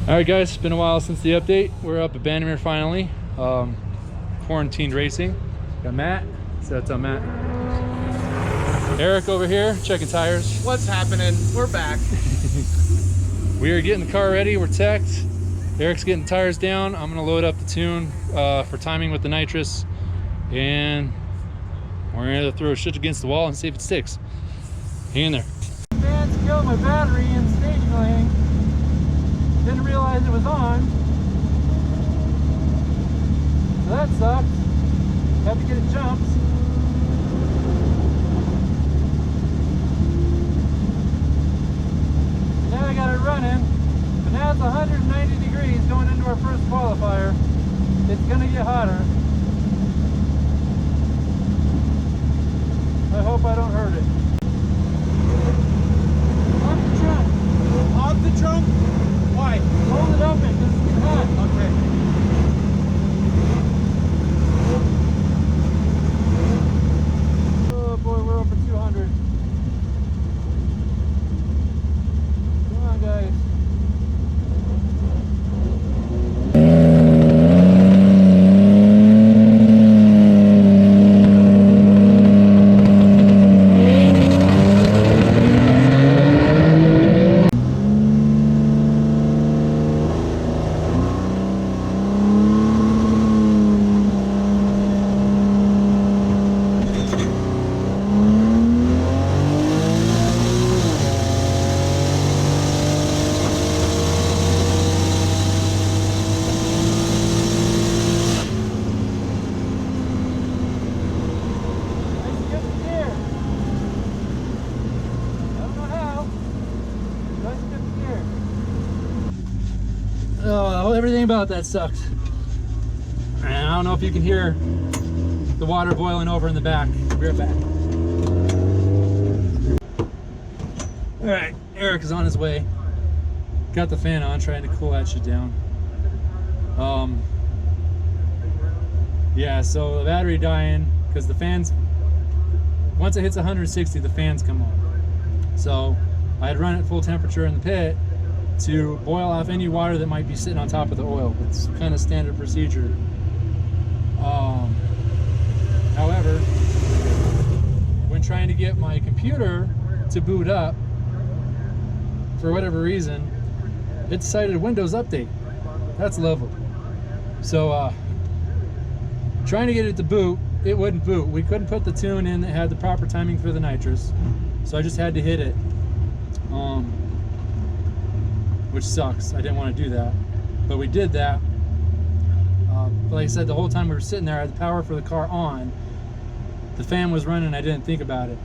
Alright guys, it's been a while since the update. We're up at Bandimere finally. Quarantined racing. Got Matt. So that's Matt. Eric over here checking tires. What's happening? We're back. We are getting the car ready. We're teched. Eric's getting tires down. I'm gonna load up the tune for timing with the nitrous, and we're gonna throw shit against the wall and see if it sticks. Hang in there. Fans killed my battery in staging lane. Didn't realize it was on. So that sucks. Had to get it jumped. Now I got it running. But now it's 190 degrees going into our first qualifier. It's gonna get hotter. I hope I don't hurt it. Off the trunk. Off the trunk? Why? Hold it open because it's getting hot. Okay. Oh boy, we're over 200. Come on, guys. Oh, everything about that sucked. And I don't know if you can hear the water boiling over in the back. I'll be right back. All right, Eric is on his way. Got the fan on, trying to cool that shit down. Yeah, so the battery dying because the fans, once it hits 160, the fans come on. So I had run it full temperature in the pit to boil off any water that might be sitting on top of the oil. It's kind of standard procedure. However, when trying to get my computer to boot up, for whatever reason, it decided Windows Update. That's lovely. So trying to get it to boot, it wouldn't boot. We couldn't put the tune in that had the proper timing for the nitrous, so I just had to hit it. Which sucks. I didn't want to do that, but we did that. Like I said, the whole time we were sitting there, I had the power for the car on. The fan was running. I didn't think about it.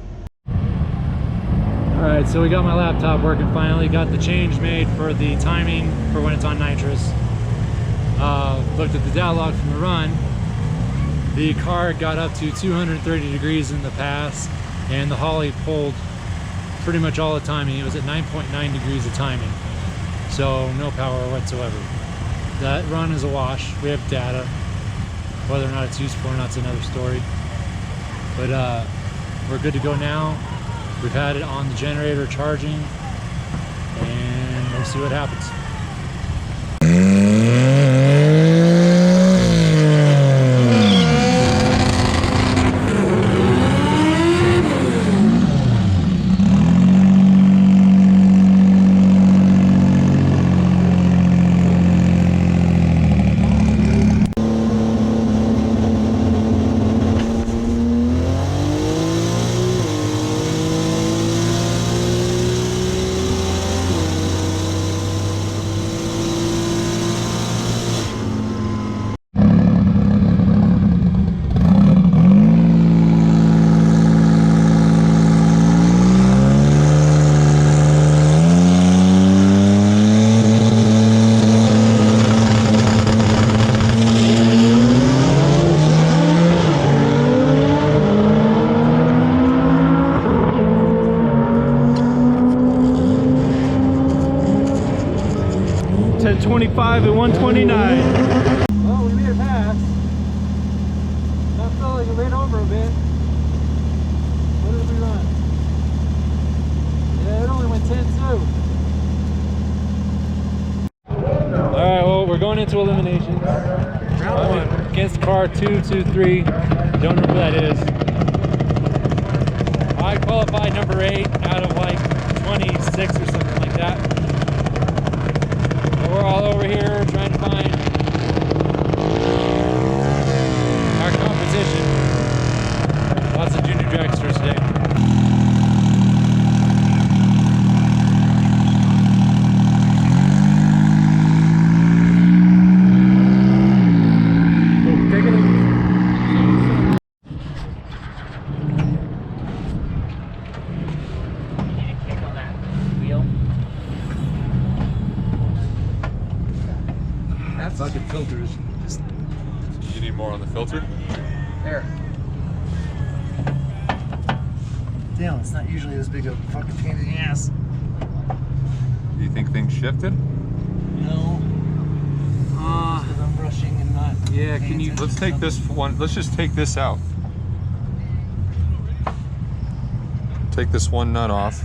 All right, so we got my laptop working finally. Got the change made for the timing for when it's on nitrous. Looked at the data log from the run. The car got up to 230 degrees in the pass, and the Holly pulled pretty much all the timing. It was at 9.9 degrees of timing. So no power whatsoever. That run is a wash. We have data. Whether or not it's useful or not is another story. But we're good to go now. We've had it on the generator charging, and we'll see what happens. 125 and 129. Well, we made it past. That felt like it laid over a bit. What did we run? Yeah, it only went 10-2. Alright, well, we're going into elimination. Round one. Against car 223. Don't know who that is. I qualified number 8 out of like 26 or something like that. But we're all over here trying to find our competition. Lots of junior dragsters today. Fucking filters. You need more on the filter? There. Damn, it's not usually this big of a fucking pain in the ass. Do you think things shifted? No. Because I'm rushing and not. Yeah, paying can you- attention Let's take to this one. Let's just take this out. Take this one nut off.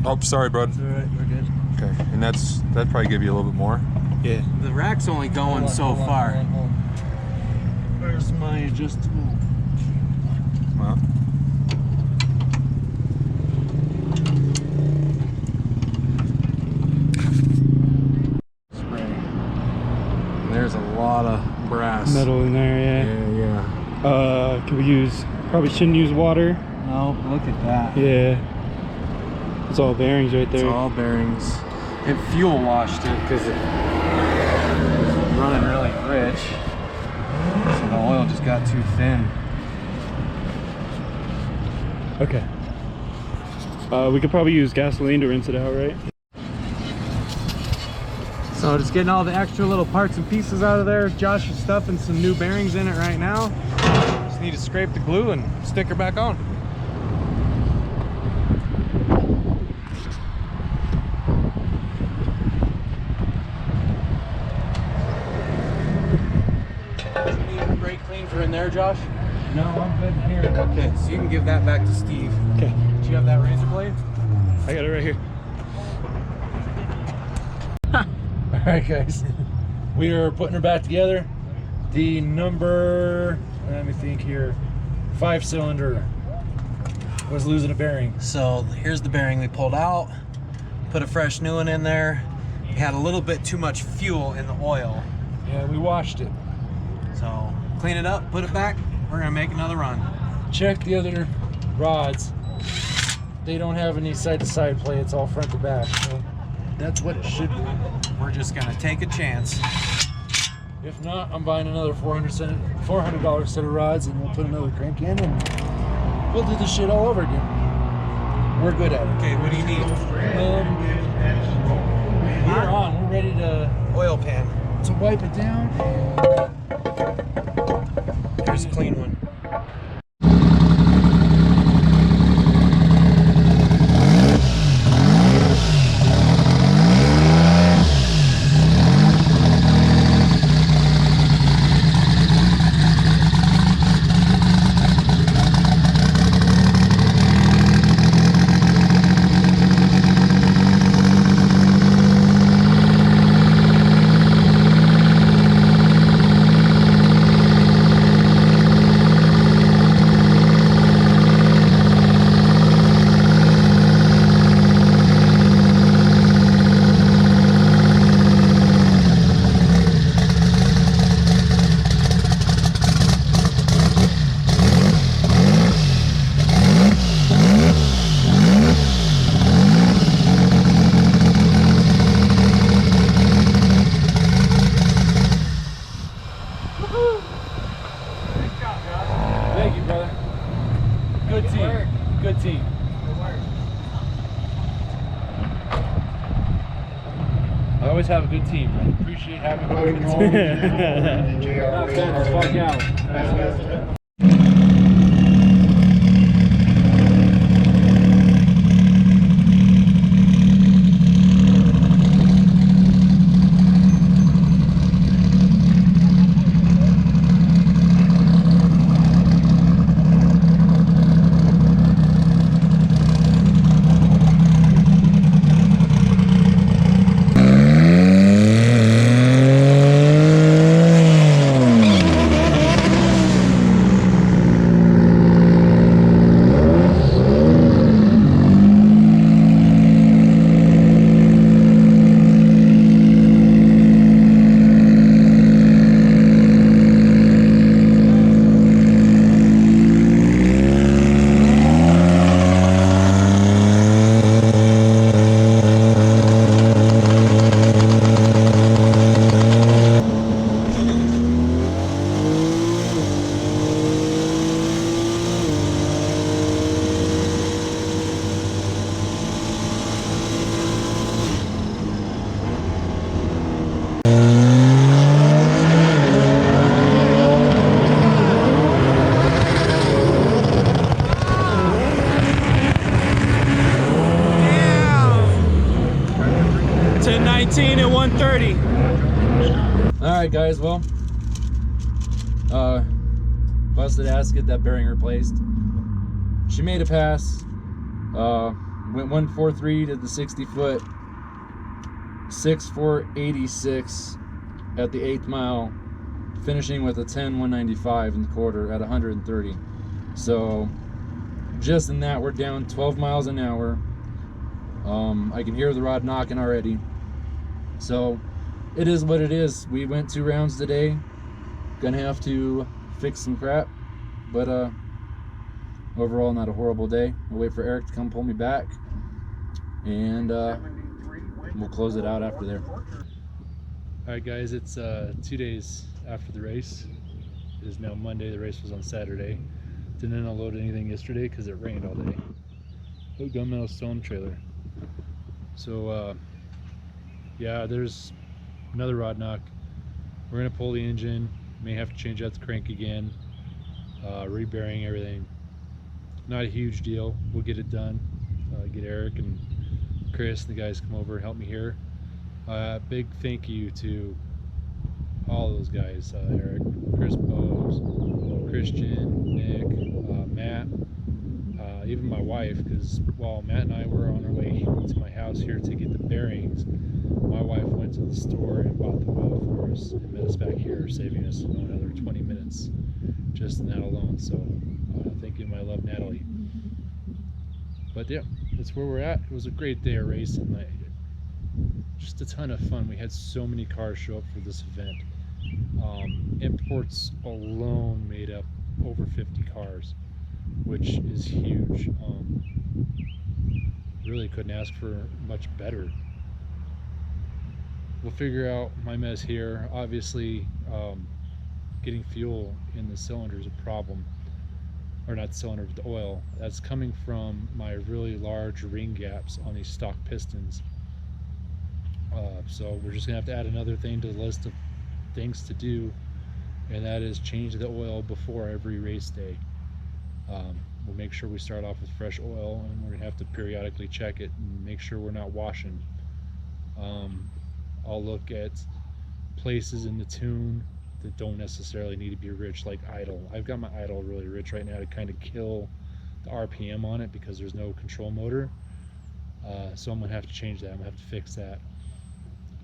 Oh, sorry, bud. something. It's alright, we're good. Okay, and that'd probably give you a little bit more. Yeah. The rack's only going so far. hold on. Where's my adjustable? Well, Spray. There's a lot of brass. Metal in there, yeah. Yeah. Can we use, probably shouldn't use water. No, look at that. Yeah. It's all bearings right It's there. all bearings. It fuel washed it because it was running really rich. So the oil just got too thin. Okay. We could probably use gasoline to rinse it out, right? So just getting all the extra little parts and pieces out of there. Josh is stuffing some new bearings in it right now. Just need to scrape the glue and stick her back on. Brake clean for in there, Josh? No, I'm good here. Okay, so you can give that back to Steve. Okay. Do you have that razor blade? I got it right here. Alright guys, we are putting her back together. The number, let me think here, 5-cylinder was losing a bearing. So here's the bearing we pulled out. Put a fresh new one in there. We had a little bit too much fuel in the oil. Yeah, we washed it. So clean it up, put it back. We're gonna make another run. Check the other rods. They don't have any side-to-side play, it's all front to back. So that's what it should be. We're just gonna take a chance. If not, I'm buying another $400 set of rods and we'll put another crank in and we'll do this shit all over again. We're good at it. Okay, what do you need? We're on, we're ready to Oil pan. wipe it down. Here's a clean one. Thank you, brother. Good team. Good team. I always have a good team. I appreciate having a good team. Not bad as fuck out. 115 and 130. All right, guys. Well, busted ass to get that bearing replaced. She made a pass. Went 143 to the 60 foot. 6,486 at the 8th mile, finishing with a 10,195 in the quarter at 130. So just in that, we're down 12 miles an hour. I can hear the rod knocking already. So it is what it is. We went 2 rounds today. Gonna have to fix some crap, but overall not a horrible day. We'll wait for Eric to come pull me back, and we'll close it out after there. All right, guys, it's 2 days after the race. It is now Monday. The race was on Saturday. Didn't unload anything yesterday because it rained all day. Oh, gunmetal stone trailer. So yeah, there's another rod knock. We're gonna pull the engine. May have to change out the crank again. Rebearing everything. Not a huge deal. We'll get it done. Get Eric and Chris and the guys come over and help me here. Big thank you to all those guys, Eric, Chris Bowes, Christian, Nick, Matt, even my wife, because while Matt and I were on our way to my house here to get the bearings, my wife went to the store and bought the oil for us and met us back here, saving us another 20 minutes just in that alone. So thank you, my love, Natalie. But yeah, that's where we're at. It was a great day of racing. Just a ton of fun. We had so many cars show up for this event. Imports alone made up over 50 cars, which is huge. Really couldn't ask for much better. We'll figure out my mess here. Obviously, getting fuel in the cylinder is a problem. Or not the cylinder, but the oil. That's coming from my really large ring gaps on these stock pistons. So we're just gonna have to add another thing to the list of things to do, and that is change the oil before every race day. We'll make sure we start off with fresh oil, and we're gonna have to periodically check it and make sure we're not washing. I'll look at places in the tune that don't necessarily need to be rich, like idle. I've got my idle really rich right now to kind of kill the RPM on it because there's no control motor. So I'm gonna have to change that. I'm gonna have to fix that.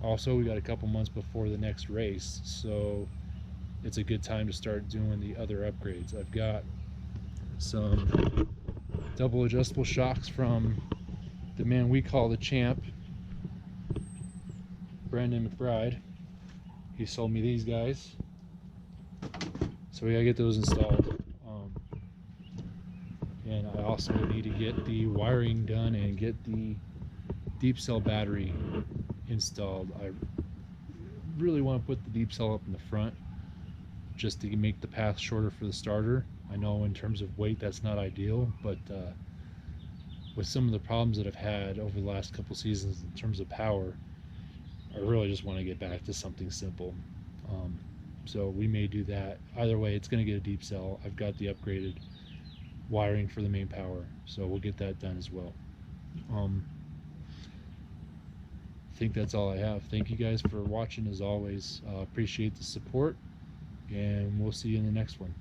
Also, we got a couple months before the next race, so it's a good time to start doing the other upgrades. I've got some double adjustable shocks from the man we call the champ, Brandon McBride. He sold me these guys, so we gotta get those installed. And I also need to get the wiring done and get the deep cell battery installed. I really want to put the deep cell up in the front just to make the path shorter for the starter. I know in terms of weight that's not ideal, but with some of the problems that I've had over the last couple seasons in terms of power, I really just want to get back to something simple. So we may do that. Either way, it's going to get a deep cell. I've got the upgraded wiring for the main power, so we'll get that done as well. I think that's all I have. Thank you guys for watching as always. Appreciate the support, and we'll see you in the next one.